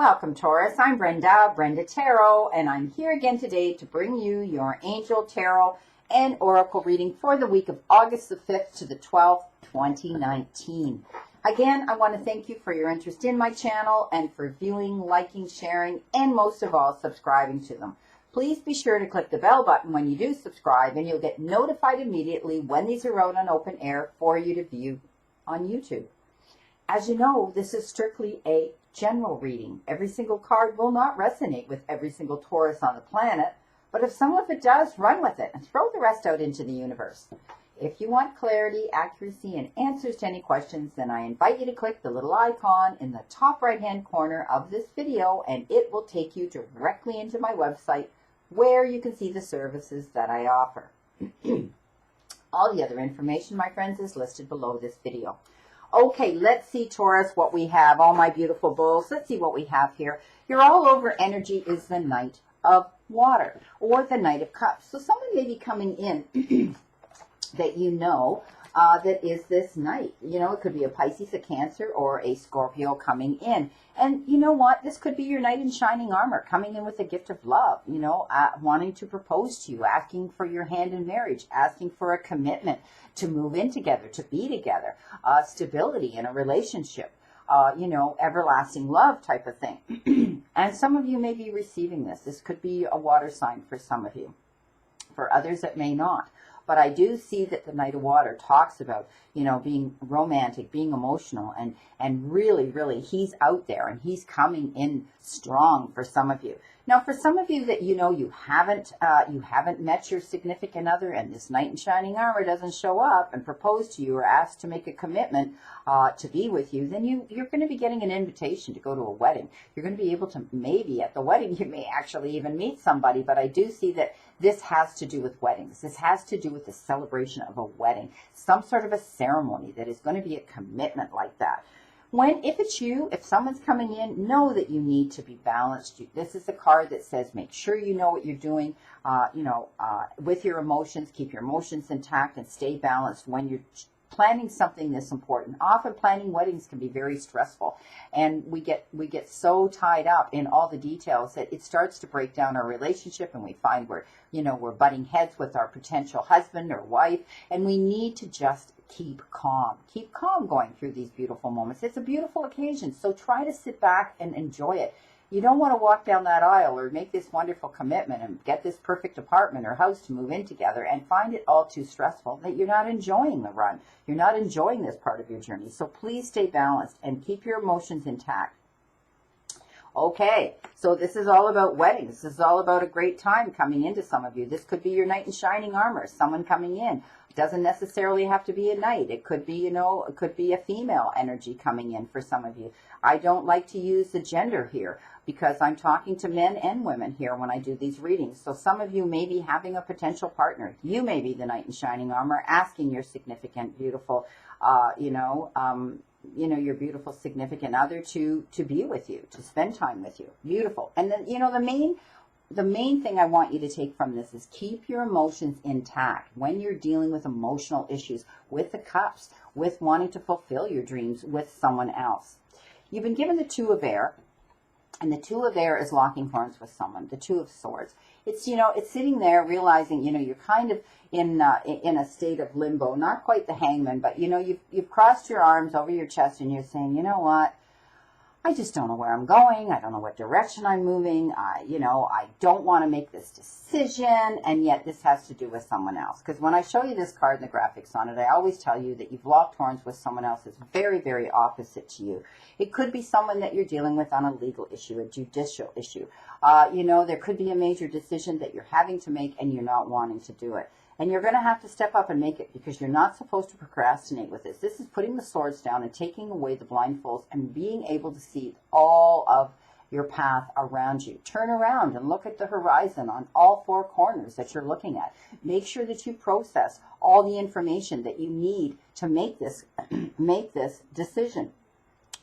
Welcome, Taurus. I'm Brenda Tarot, and I'm here again today to bring you your Angel Tarot and Oracle reading for the week of August the 5th to the 12th, 2019. Again, I want to thank you for your interest in my channel and for viewing, liking, sharing, and most of all, subscribing to them. Please be sure to click the bell button when you do subscribe, and you'll get notified immediately when these are out on open air for you to view on YouTube. As you know, this is strictly a general reading. Every single card will not resonate with every single Taurus on the planet, but if some of it does, run with it and throw the rest out into the universe. If you want clarity, accuracy, and answers to any questions, then I invite you to click the little icon in the top right-hand corner of this video, and it will take you directly into my website where you can see the services that I offer. All the other information, my friends, is listed below this video. Okay, let's see, Taurus, what we have. All my beautiful bulls, let's see what we have here. Your all-over energy is the Knight of Water, or the Knight of Cups. So someone may be coming in that you know that is this Knight. You know, it could be a Pisces, a Cancer, or a Scorpio coming in. And you know what? This could be your knight in shining armor coming in with a gift of love, you know, wanting to propose to you, asking for your hand in marriage, asking for a commitment to move in together, to be together, stability in a relationship, you know, everlasting love type of thing. And some of you may be receiving this. This could be a water sign for some of you. For others, it may not. But I do see that the Knight of Water talks about, you know, being romantic, being emotional, and really, he's out there and he's coming in strong for some of you. Now, for some of you that you know you haven't met your significant other, and this Knight in shining armor doesn't show up and propose to you or ask to make a commitment to be with you, then you're going to be getting an invitation to go to a wedding. You're going to be able to, maybe at the wedding, you may actually even meet somebody, but I do see that this has to do with weddings. This has to do with the celebration of a wedding, some sort of a ceremony that is going to be a commitment like that. If it's you, if someone's coming in, know that you need to be balanced. This is a card that says make sure you know what you're doing, with your emotions. Keep your emotions intact and stay balanced when you're planning something this important. Often planning weddings can be very stressful, and we get so tied up in all the details that it starts to break down our relationship, and we find we're butting heads with our potential husband or wife, and we need to just keep calm going through these beautiful moments. It's a beautiful occasion, so try to sit back and enjoy it. You don't want to walk down that aisle or make this wonderful commitment and get this perfect apartment or house to move in together and find it all too stressful that you're not enjoying the run. You're not enjoying this part of your journey. So please stay balanced and keep your emotions intact. Okay, so this is all about weddings. This is all about a great time coming into some of you. This could be your knight in shining armor, someone coming in. It doesn't necessarily have to be a knight. It could be, it could be a female energy coming in for some of you. I don't like to use the gender here because I'm talking to men and women here when I do these readings. So some of you may be having a potential partner. You may be the knight in shining armor asking your significant, beautiful, your beautiful significant other to be with you, to spend time with you. Beautiful. And then, the main thing I want you to take from this is keep your emotions intact when you're dealing with emotional issues, with the cups, with wanting to fulfill your dreams with someone else. You've been given the Two of Air, and the Two of Air is locking horns with someone. The Two of Swords. It's, it's sitting there realizing, you're kind of in a state of limbo, not quite the hangman, but, you've crossed your arms over your chest and you're saying, you know what? I just don't know where I'm going. I don't know what direction I'm moving. I don't want to make this decision, and yet this has to do with someone else. Because when I show you this card and the graphics on it, I always tell you that you've locked horns with someone else that's very, very opposite to you. It could be someone that you're dealing with on a legal issue, a judicial issue. There could be a major decision that you're having to make and you're not wanting to do it. And you're going to have to step up and make it because you're not supposed to procrastinate with this. This is putting the swords down and taking away the blindfolds and being able to see all of your path around you. Turn around and look at the horizon on all four corners that you're looking at. Make sure that you process all the information that you need to make this decision,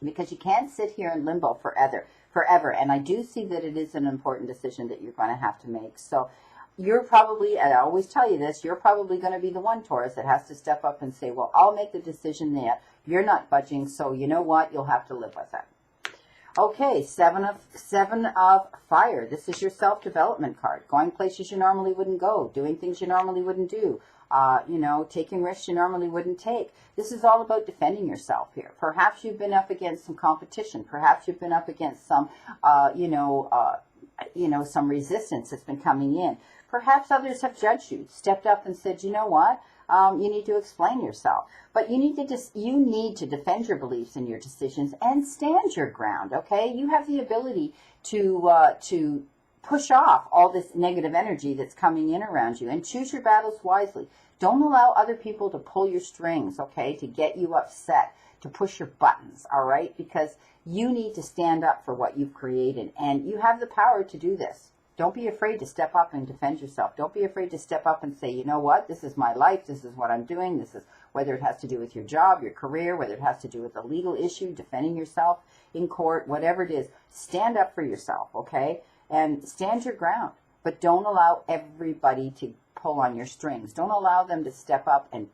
because you can't sit here in limbo forever. And I do see that it is an important decision that you're going to have to make. So you're probably, and I always tell you this, you're probably going to be the one, Taurus, that has to step up and say, well, I'll make the decision there. You're not budging, so you know what? You'll have to live with it. Okay, seven of fire. This is your self-development card. Going places you normally wouldn't go, doing things you normally wouldn't do, taking risks you normally wouldn't take. This is all about defending yourself here. Perhaps you've been up against some competition. Perhaps you've been up against some, some resistance that's been coming in. Perhaps others have judged you, stepped up and said, you know what? You need to explain yourself, but you need to defend your beliefs and your decisions and stand your ground. Okay, you have the ability to push off all this negative energy that's coming in around you and choose your battles wisely. Don't allow other people to pull your strings. Okay, to get you upset, to push your buttons. All right, because you need to stand up for what you've created, and you have the power to do this. Don't be afraid to step up and defend yourself. Don't be afraid to step up and say, you know what, this is my life, this is what I'm doing, this is whether it has to do with your job, your career, whether it has to do with a legal issue, defending yourself in court, whatever it is. Stand up for yourself, okay? And stand your ground. But don't allow everybody to pull on your strings. Don't allow them to step up and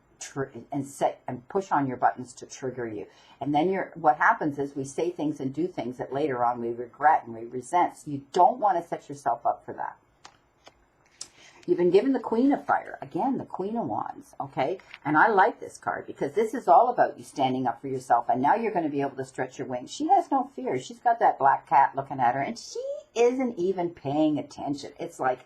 push on your buttons to trigger you. And then what happens is we say things and do things that later on we regret and we resent. So you don't want to set yourself up for that. You've been given the Queen of Fire. Again, the Queen of Wands, okay? And I like this card because this is all about you standing up for yourself. And now you're going to be able to stretch your wings. She has no fear. She's got that black cat looking at her, and she isn't even paying attention. It's like,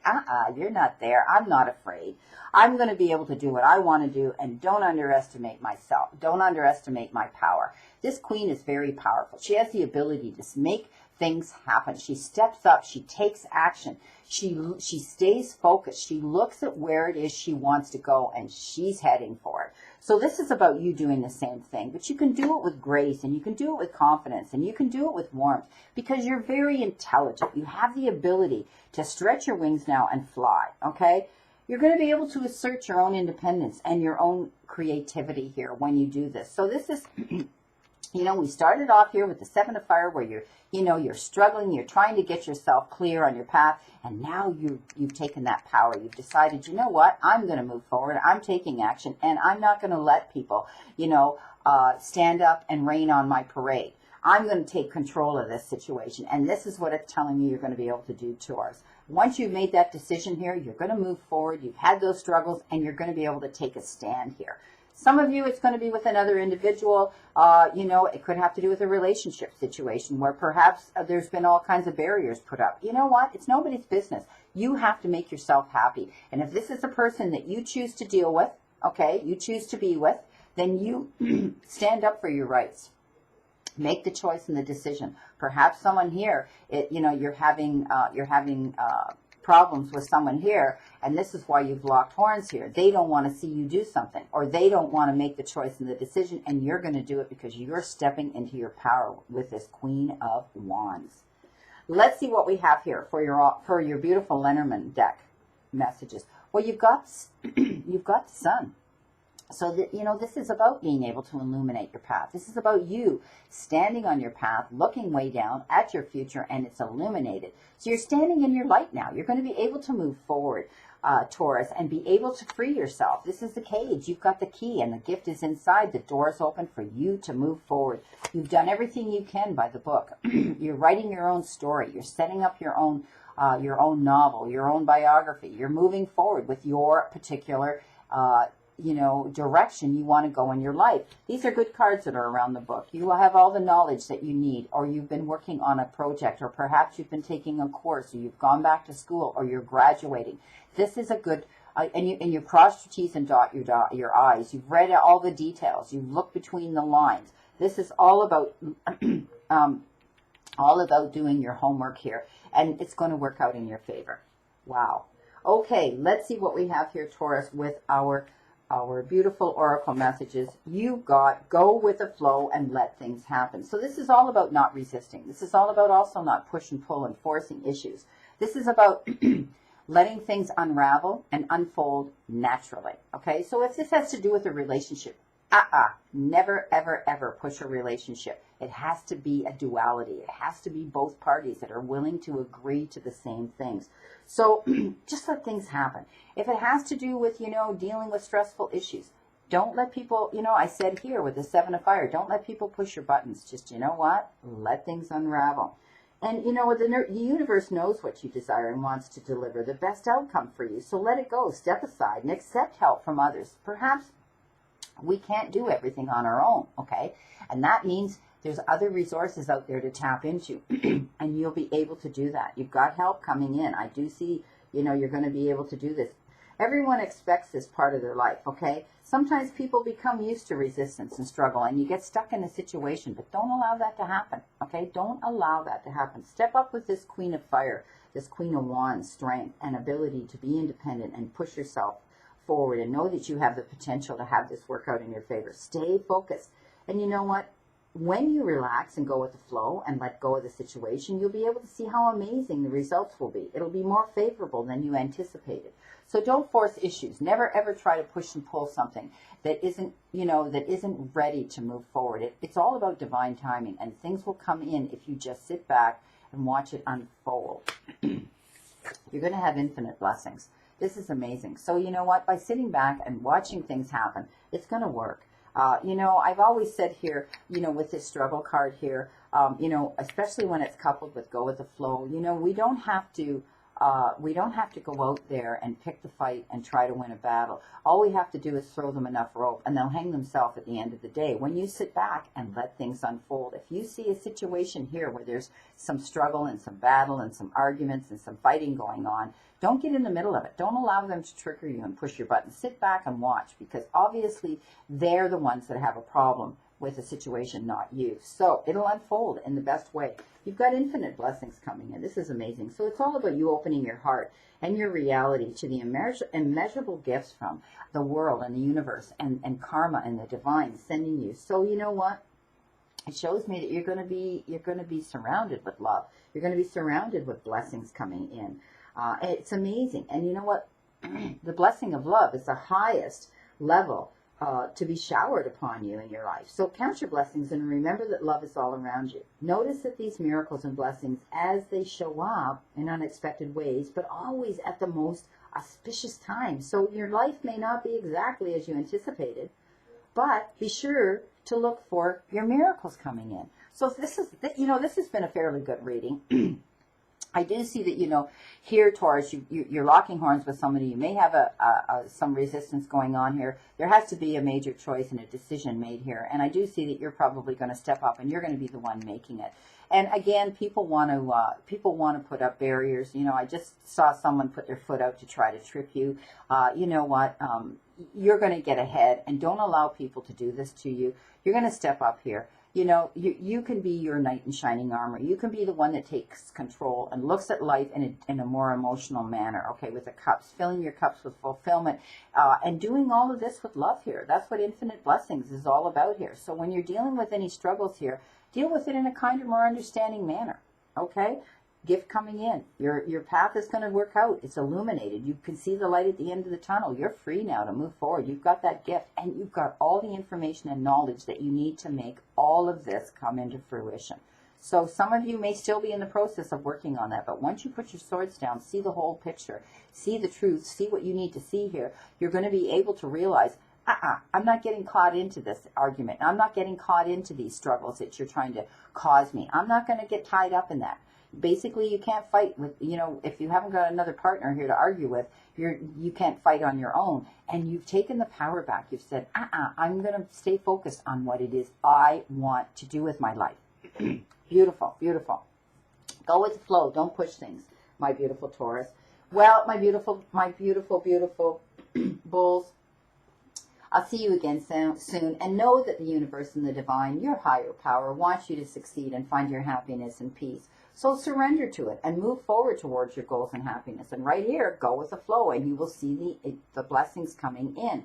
you're not there. I'm not afraid. I'm going to be able to do what I want to do, and don't underestimate myself. Don't underestimate my power. This queen is very powerful. She has the ability to make things happen. She steps up. She takes action. She stays focused. She looks at where it is she wants to go, and she's heading for it. So this is about you doing the same thing, but you can do it with grace, and you can do it with confidence, and you can do it with warmth because you're very intelligent. You have the ability to stretch your wings now and fly, okay? You're going to be able to assert your own independence and your own creativity here when you do this. So this is, we started off here with the Seven of Fire where you're struggling, you're trying to get yourself clear on your path, and now you've taken that power. You've decided, you know what, I'm going to move forward, I'm taking action, and I'm not going to let people, stand up and rain on my parade. I'm going to take control of this situation, and this is what it's telling you you're going to be able to do, Taurus. Once you've made that decision here, you're going to move forward, you've had those struggles, and you're going to be able to take a stand here. Some of you, it's going to be with another individual. It could have to do with a relationship situation where perhaps there's been all kinds of barriers put up. You know what? It's nobody's business. You have to make yourself happy. And if this is a person that you choose to deal with, okay, you choose to be with, then you stand up for your rights. Make the choice and the decision. Perhaps someone here, you're having problems with someone here, and this is why you've locked horns here. They don't want to see you do something, or they don't want to make the choice and the decision, and you're going to do it because you're stepping into your power with this Queen of Wands. Let's see what we have here for your beautiful Lenormand deck messages. Well, you've got the Sun. So that, this is about being able to illuminate your path. This is about you standing on your path, looking way down at your future, and it's illuminated. So you're standing in your light now. You're going to be able to move forward, Taurus, and be able to free yourself. This is the cage. You've got the key, and the gift is inside. The door is open for you to move forward. You've done everything you can by the book. You're writing your own story. You're setting up your own novel, your own biography. You're moving forward with your particular direction you want to go in your life. These are good cards that are around the book. You will have all the knowledge that you need, or you've been working on a project, or perhaps you've been taking a course, or you've gone back to school, or you're graduating. This is a good, and you cross your T's and dot your I's. You've read all the details. You've looked between the lines. This is all about, doing your homework here, and it's going to work out in your favor. Wow. Okay, let's see what we have here, Taurus, with our beautiful oracle messages. You got go with the flow and let things happen. So this is all about not resisting. This is all about also not push and pull and forcing issues. This is about letting things unravel and unfold naturally. Okay, so if this has to do with a relationship, never, ever, ever push a relationship. It has to be a duality. It has to be both parties that are willing to agree to the same things. So just let things happen. If it has to do with, dealing with stressful issues, Don't let people, I said here with the 7 of fire, don't let people push your buttons. Just, you know what? Let things unravel. And, the universe knows what you desire and wants to deliver the best outcome for you. So let it go. Step aside and accept help from others. Perhaps we can't do everything on our own, okay? And that means there's other resources out there to tap into, and you'll be able to do that. You've got help coming in. I do see, you're going to be able to do this. Everyone expects this part of their life, okay? Sometimes people become used to resistance and struggle, and you get stuck in a situation, but don't allow that to happen, okay? Don't allow that to happen. Step up with this Queen of Fire, this Queen of Wands, strength and ability to be independent and push yourself forward, and know that you have the potential to have this work out in your favor. Stay focused. And you know what? When you relax and go with the flow and let go of the situation, you'll be able to see how amazing the results will be. It'll be more favorable than you anticipated. So don't force issues. Never ever try to push and pull something that isn't, that isn't ready to move forward. It's all about divine timing, and things will come in if you just sit back and watch it unfold. You're going to have infinite blessings. This is amazing. So you know what? By sitting back and watching things happen, it's going to work. I've always said here, with this struggle card here, especially when it's coupled with go with the flow, we don't have to go out there and pick the fight and try to win a battle. All we have to do is throw them enough rope, and they'll hang themselves at the end of the day. When you sit back and let things unfold, if you see a situation here where there's some struggle and some battle and some arguments and some fighting going on, don't get in the middle of it. Don't allow them to trigger you and push your buttons. Sit back and watch, because obviously they're the ones that have a problem with the situation, not you. So it'll unfold in the best way. You've got infinite blessings coming in. This is amazing. So it's all about you opening your heart and your reality to the immeasurable gifts from the world and the universe and karma and the divine sending you. So you know what? It shows me that you're going to be surrounded with love. You're going to be surrounded with blessings coming in. It's amazing. And you know what? The blessing of love is the highest level to be showered upon you in your life. So count your blessings and remember that love is all around you. Notice that these miracles and blessings, as they show up in unexpected ways, but always at the most auspicious time. So your life may not be exactly as you anticipated, but be sure to look for your miracles coming in. So this has been a fairly good reading. I do see that, here, Taurus, you're locking horns with somebody. You may have some resistance going on here. There has to be a major choice and a decision made here. And I do see that you're probably going to step up and you're going to be the one making it. And again, people want to put up barriers. I just saw someone put their foot out to try to trip you. You know what? You're going to get ahead, and don't allow people to do this to you. You're going to step up here. You can be your knight in shining armor. You can be the one that takes control and looks at life in a more emotional manner, okay, with the cups, filling your cups with fulfillment, and doing all of this with love here. That's what infinite blessings is all about here. So when you're dealing with any struggles here, deal with it in a kinder, more understanding manner, okay? Gift coming in. Your path is going to work out. It's illuminated. You can see the light at the end of the tunnel. You're free now to move forward. You've got that gift, and you've got all the information and knowledge that you need to make all of this come into fruition. So some of you may still be in the process of working on that, but once you put your swords down, see the whole picture, see the truth, see what you need to see here, you're going to be able to realize, I'm not getting caught into this argument. I'm not getting caught into these struggles that you're trying to cause me. I'm not going to get tied up in that. Basically, you can't fight with, if you haven't got another partner here to argue with, you can't fight on your own. And you've taken the power back. You've said, I'm going to stay focused on what it is I want to do with my life. Beautiful, beautiful. Go with the flow. Don't push things, my beautiful Taurus. Well, my beautiful, beautiful bulls, I'll see you again soon. And know that the universe and the divine, your higher power, wants you to succeed and find your happiness and peace. So surrender to it and move forward towards your goals and happiness. And right here, go with the flow, and you will see the blessings coming in.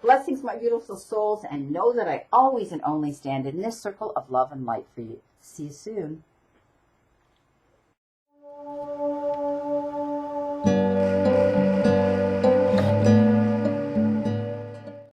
Blessings, my beautiful souls, and know that I always and only stand in this circle of love and light for you. See you soon.